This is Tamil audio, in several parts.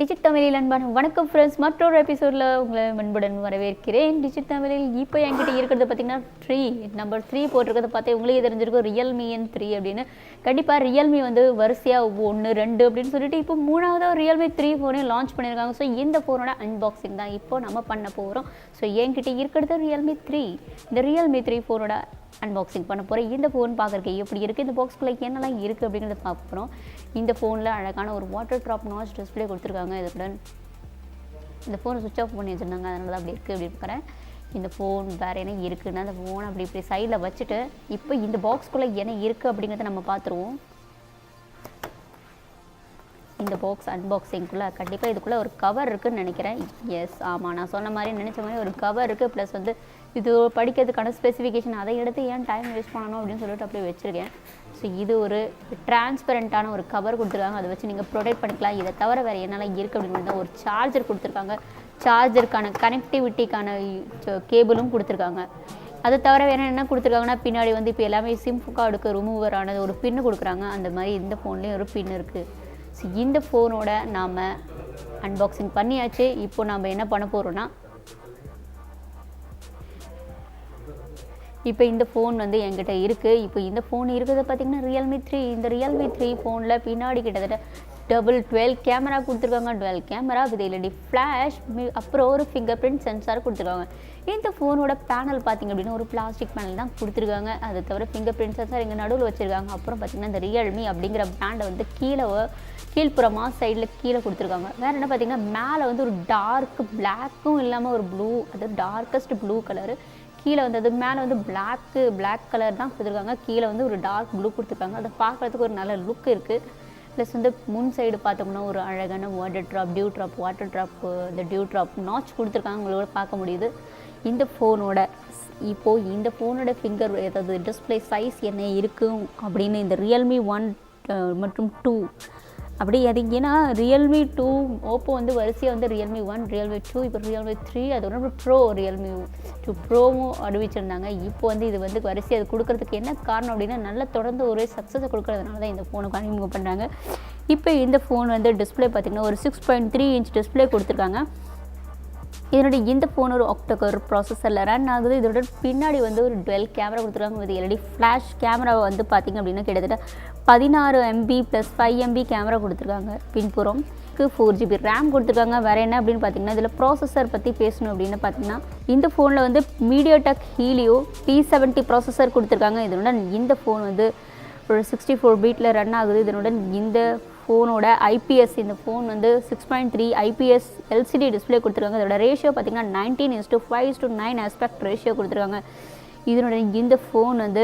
டிஜிட் தமிழில் அன்பான வணக்கம் ஃப்ரெண்ட்ஸ். மற்றொரு எபிசோடில் உங்களை அன்புடன் வரவேற்கிறேன். டிஜிட் தமிழில் இப்போ என்கிட்ட இருக்கிறது பார்த்தீங்கன்னா நம்பர் 3 போட்டிருக்கிறத பார்த்தே உங்களுக்கு தெரிஞ்சிருக்கும், ரியல்மி N3 அப்படின்னு. கண்டிப்பாக ரியல்மி வந்து வரிசையாக 1 2 அப்படின்னு சொல்லிட்டு இப்போ 3ஆவதாக ரியல்மி 3 ஃபோனையும் லான்ச் பண்ணியிருக்காங்க. ஸோ இந்த ஃபோனோட அன்பாக்சிங் தான் இப்போ நம்ம பண்ண போகிறோம். ஸோ என்கிட்ட இருக்கிறது ரியல்மி 3. இந்த ரியல்மி 3 ஃபோனோட அன்பாக்சிங் பண்ண போகிறேன். இந்த ஃபோன் பார்க்குறக்கு எப்படி இருக்குது, இந்த பாக்ஸ்குள்ளே என்னெல்லாம் இருக்குது அப்படிங்கிறத பார்க்க போகிறோம். இந்த ஃபோனில் அழகான ஒரு வாட்டர் ட்ராப் நாச் டிஸ்பிளே கொடுத்துருக்காங்க. இதுடன் இந்த ஃபோனை சுவிட்ச் ஆஃப் பண்ணி வச்சுருந்தாங்க, அதனால தான் அப்படி இருக்குது அப்படின்னு பார்க்குறேன். இந்த ஃபோன் வேறு என்ன இருக்குன்னா அந்த ஃபோனை அப்படி இப்படி சைடில் வச்சுட்டு இப்போ இந்த பாக்ஸ்குள்ளே என்ன இருக்குது அப்படிங்கிறத நம்ம பார்த்துருவோம். இந்த பாக்ஸ் அன்பாக்சிங்குள்ளே கண்டிப்பாக இதுக்குள்ளே ஒரு கவர் இருக்குதுன்னு நினைக்கிறேன். எஸ், ஆமாம், நான் சொன்ன மாதிரி நினச்ச மாதிரி ஒரு கவர் இருக்குது. ப்ளஸ் வந்து இது படிக்கிறதுக்கான ஸ்பெசிஃபிகேஷன், அதை எடுத்து ஏன் டைம் வேஸ்ட் பண்ணணும் அப்படின்னு சொல்லிட்டு அப்படியே வச்சுருக்கேன். ஸோ இது ஒரு டிரான்ஸ்பரண்ட்டான ஒரு கவர் கொடுத்துருக்காங்க, அதை வச்சு நீங்கள் ப்ரொடெக்ட் பண்ணிக்கலாம். இதை தவிர வேறு என்னெல்லாம் இருக்குது அப்படின்னு ஒரு சார்ஜர் கொடுத்துருக்காங்க, சார்ஜருக்கான கனெக்டிவிட்டிக்கான கேபிளும் கொடுத்துருக்காங்க. அதை தவிர வேறு என்ன கொடுத்துருக்காங்கன்னா பின்னாடி வந்து இப்போ எல்லாமே சிம் கார்டுக்கு ரிமூவர் ஆனது ஒரு பின்னு கொடுக்குறாங்க. அந்த மாதிரி இந்த ஃபோன்லேயும் ஒரு பின் இருக்குது. ஸோ இந்த ஃபோனோட நாம் அன்பாக்சிங் பண்ணியாச்சு. இப்போ நாம் என்ன பண்ண போகிறோன்னா, இப்போ இந்த ஃபோன் வந்து என்கிட்ட இருக்குது. இப்போ இந்த ஃபோன் இருக்கிறத பார்த்திங்கன்னா ரியல்மி 3. இந்த ரியல்மி 3 ஃபோனில் பின்னாடி கிட்டத்தட்ட டபுள் 12 கேமரா கொடுத்துருக்காங்க. 12 கேமரா வித் எல்இடி ஃப்ளாஷ், அப்புறம் ஒரு ஃபிங்கர் பிரிண்ட் சென்சார் கொடுத்துருக்காங்க. இந்த ஃபோனோட பேனல் பார்த்திங்க அப்படின்னா ஒரு பிளாஸ்டிக் பேனல் தான் கொடுத்துருக்காங்க. அது தவிர ஃபிங்கர் பிரிண்ட் சென்சார் இங்கே நடுவில் வச்சுருக்காங்க. அப்புறம் பார்த்திங்கன்னா இந்த ரியல்மி அப்படிங்கிற பிராண்டை வந்து கீழ்ப்புறமாக சைடில் கீழே கொடுத்துருக்காங்க. வேறு என்ன பார்த்திங்கன்னா மேலே வந்து ஒரு டார்க் பிளாக்கும் இல்லாமல் ஒரு ப்ளூ, அது டார்க்கஸ்ட் ப்ளூ கலரு. கீழே வந்து அது மேலே வந்து பிளாக் கலர் தான் கொடுத்துருக்காங்க. கீழே வந்து ஒரு டார்க் ப்ளூ கொடுத்துருக்காங்க. அதை பார்க்குறதுக்கு ஒரு நல்ல லுக் இருக்குது. ப்ளஸ் வந்து முன் சைடு பார்த்தோம்னா ஒரு அழகான வாட்டர் ட்ராப் இந்த டியூ ட்ராப் நாச் கொடுத்துருக்காங்க, உங்களோட பார்க்க முடியுது. இந்த ஃபோனோட இந்த ஃபோனோட ஃபிங்கர் ஏதாவது டிஸ்பிளே சைஸ் என்ன இருக்கும் அப்படின்னு இந்த ரியல்மி 1 மற்றும் 2 அப்படி அது ஏன்னா ரியல்மி 2 ஓப்போ வந்து வரிசையாக வந்து ரியல்மி 1 ரியல்மி 2 இப்போ ரியல்மி 3 அதோட ப்ரோ ரியல்மி 2 ப்ரோவும் அறிவிச்சிருந்தாங்க. இப்போ வந்து இது வந்து வரிசை அது கொடுக்கறதுக்கு என்ன காரணம் அப்படின்னா நல்ல தொடர்ந்து ஒரே சக்ஸஸை கொடுக்கறதுனால தான் இந்த ஃபோனுக்கு அறிமுகம் பண்ணுறாங்க. இப்போ இந்த ஃபோன் வந்து டிஸ்பிளே பார்த்திங்கன்னா ஒரு 6.3 இன்ச் டிஸ்பிளே கொடுத்துருக்காங்க. இதனுடைய இந்த ஃபோன் ஒரு ஆக்டோகோர் ப்ராசஸரில் ரன் ஆகுது. இதோட பின்னாடி வந்து ஒரு 12 கேமரா கொடுத்துருக்காங்க. இது எல்இடி ஃப்ளாஷ் கேமரா வந்து பார்த்திங்க அப்படின்னா கிட்டத்தட்ட 16 MB + 5 MB கேமரா கொடுத்துருக்காங்க. பின்புறம் 4GB ரேம் கொடுத்துருக்காங்க. வேறு என்ன அப்படின்னு பார்த்தீங்கன்னா இதில் ப்ராசஸர் பற்றி பேசணும் அப்படின்னு பார்த்தீங்கன்னா இந்த ஃபோனில் வந்து MediaTek Helio P70 ப்ராசஸர் கொடுத்துருக்காங்க. இதனுடன் இந்த ஃபோன் வந்து ஒரு 64 பிட்டில் ரன் ஆகுது. இதனுடன் இந்த ஃபோனோட IPS இந்த ஃபோன் வந்து 6.3 IPS LCD டிஸ்பிளே கொடுத்துருக்காங்க. இதோட ரேஷியோ பார்த்திங்கன்னா 19:5:9 ஆஸ்பெக்ட் ரேஷியோ கொடுத்துருக்காங்க. இதனுடைய இந்த ஃபோன் வந்து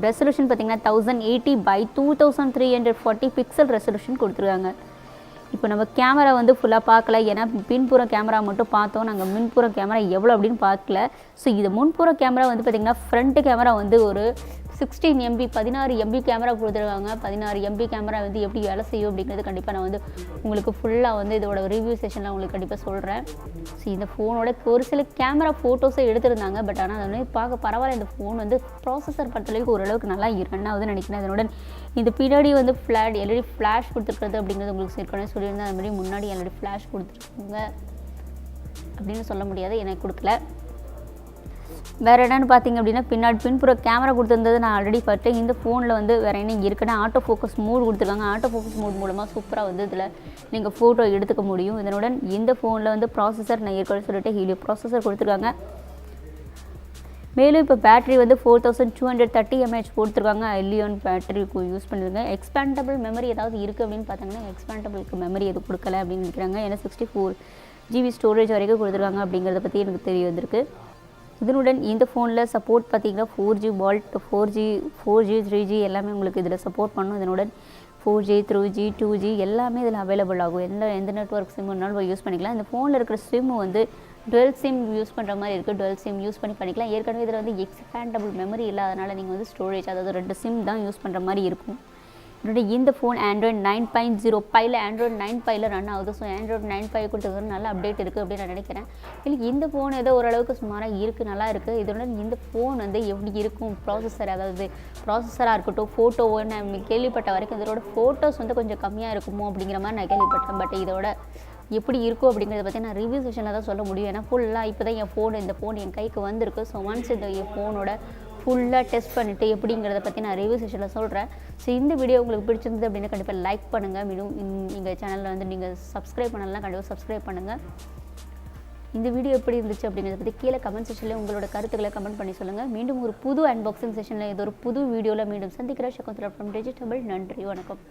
ரெசல்யூஷன் பார்த்திங்கன்னா 1080x2340 பிக்சல் ரெசல்யூஷன் கொடுத்துருக்காங்க. இப்போ நம்ம கேமரா வந்து ஃபுல்லாக பார்க்கல, ஏன்னா பின்புற கேமரா மட்டும் பார்த்தோம். நாங்கள் முன்புற கேமரா எவ்வளோ அப்படின்னு பார்க்கல. ஸோ இது முன்புற கேமரா வந்து பார்த்திங்கன்னா ஃப்ரண்ட் கேமரா வந்து ஒரு 16 MB 16 MB கேமரா கொடுத்துருக்காங்க. 16 MB கேமரா வந்து எப்படி வேலை செய்யும் அப்படிங்கிறது கண்டிப்பாக நான் வந்து உங்களுக்கு ஃபுல்லாக வந்து இதோட ரிவ்யூ செஷனில் உங்களுக்கு கண்டிப்பாக சொல்கிறேன். ஸோ இந்த ஃபோனோட ஒரு சில கேமரா ஃபோட்டோஸை எடுத்திருந்தாங்க. பட் ஆனால் அதை வந்து பார்க்க பரவாயில்ல. இந்த ஃபோன் வந்து ப்ராசஸர் பொறுத்தளவுக்கு ஓரளவுக்கு நல்லா ரன் ஆகுதுன்னு நினைக்கிறேன். அதனுடன் இந்த பின்னாடி வந்து எல்இடி ஃப்ளாஷ் கொடுத்துருக்குறது அப்படிங்கிறது உங்களுக்கு ஏற்கனவே சொல்லியிருந்தேன். அது மாதிரி முன்னாடி எல்இடி ஃப்ளாஷ் கொடுத்துருக்காங்க அப்படின்னு சொல்ல முடியாது, எனக்கு கொடுக்கல. வேறு என்னென்னு பார்த்திங்க அப்படின்னா பின்புற கேமரா கொடுத்துருந்தது நான் ஆல்ரெடி பார்த்தேன். இந்த ஃபோனில் வந்து வேறு என்ன இருக்குன்னா ஆட்டோ ஃபோக்கஸ் மோட் கொடுத்துருக்காங்க. ஆட்டோ ஃபோக்கஸ் மோட் மூலமாக சூப்பராக வந்து இதில் நீங்கள் ஃபோட்டோ எடுத்துக்க முடியும். இதனுடன் இந்த ஃபோனில் வந்து ப்ராசஸர் நான் ஏற்கனவே சொல்லிட்டு ஹீலியோ ப்ராசஸர் கொடுத்துருக்காங்க. மேலும் இப்போ பேட்டரி வந்து 4230 mAh கொடுத்துருக்காங்க. எல்லியோன் பேட்டரி யூஸ் பண்ணிருக்காங்க. எக்ஸ்பேண்டபிள் மெமரி ஏதாவது இருக்குது அப்படின்னு பார்த்தாங்கன்னா எக்ஸ்பேண்டபிளுக்கு மெமரி எதுவும் கொடுக்கல அப்படின்னு நினைக்கிறாங்க. ஏன்னா 64GB ஸ்டோரேஜ் வரைக்கும் கொடுத்துருக்காங்க அப்படிங்கிறத பற்றி எனக்கு தெரிய வந்திருக்கு. இதனுடன் இந்த ஃபோனில் சப்போர்ட் பார்த்திங்கன்னா 4G வால்ட் 4G 3G எல்லாமே உங்களுக்கு இதில் சப்போர்ட் பண்ணணும். இதனுடன் 4G 3G 2G எல்லாமே இதில் அவைலபிள் ஆகும். எந்த நெட்ஒர்க் சிம் வேணாலும் யூஸ் பண்ணிக்கலாம். இந்த ஃபோனில் இருக்கிற சிம்மு வந்து டுவெல் சிம் யூஸ் பண்ணுற மாதிரி இருக்குது. டுவெல் சிம் யூஸ் பண்ணிக்கலாம். ஏற்கனவே இதில் வந்து எக்ஸ்பேண்டபிள் மெமரி இல்லாதனால நீங்கள் வந்து ஸ்டோரேஜ் அதாவது 2 சிம் தான் யூஸ் பண்ணுற மாதிரி இருக்கும். என்னுடைய இந்த phone Android 9.0 Pie Android 9 Pie run ஆகுது. ஸோ Android 9 Pie கொடுத்தது நல்ல அப்டேட் இருக்குது அப்படின்னு நான் நினைக்கிறேன். இல்லை இந்த ஃபோன் ஏதோ ஓரளவுக்கு சுமாராக இருக்குது, நல்லா இருக்குது. இதோட இந்த ஃபோன் வந்து எப்படி இருக்கும் ப்ராசஸர், அதாவது ப்ராசஸராக இருக்கட்டும், ஃபோட்டோவோ நான் கேள்விப்பட்ட வரைக்கும் இதோட ஃபோட்டோஸ் வந்து கொஞ்சம் கம்மியாக இருக்குமோ அப்படிங்கிற மாதிரி நான் கேள்விப்பட்டேன். பட் இதோட எப்படி இருக்கும் அப்படிங்கிறத பற்றி நான் ரிவ்யூ செஷனில் தான் சொல்ல முடியும். ஏன்னா ஃபுல்லாக இப்போ தான் இந்த ஃபோன் என் கைக்கு வந்திருக்கு. ஸோ ஒன்ஸ் இந்த என் ஃபோனோட ஃபுல்லாக டெஸ்ட் பண்ணிவிட்டு எப்படிங்கிறத பற்றி நான் ரிவ்யூ செஷனில் சொல்கிறேன். ஸோ இந்த வீடியோ உங்களுக்கு பிடிச்சிருந்தது அப்படின்னா கண்டிப்பாக லைக் பண்ணுங்கள். மீண்டும் எங்கள் சேனலில் வந்து நீங்கள் சப்ஸ்கிரைப் பண்ணலாம், கண்டிப்பாக சப்ஸ்கிரைப் பண்ணுங்கள். இந்த வீடியோ எப்படி இருந்துச்சு அப்படிங்கிறத பற்றி கீழே கமெண்ட் செக்ஷனில் உங்களோட கருத்துக்களை கமெண்ட் பண்ணி சொல்லுங்கள். மீண்டும் ஒரு புது அன்பாக்சிங் செஷனில் இது ஒரு புது வீடியோவில் மீண்டும் சந்திக்கிற சகுந்தலா ஃப்ரம் டிஜிட்டபிள். நன்றி, வணக்கம்.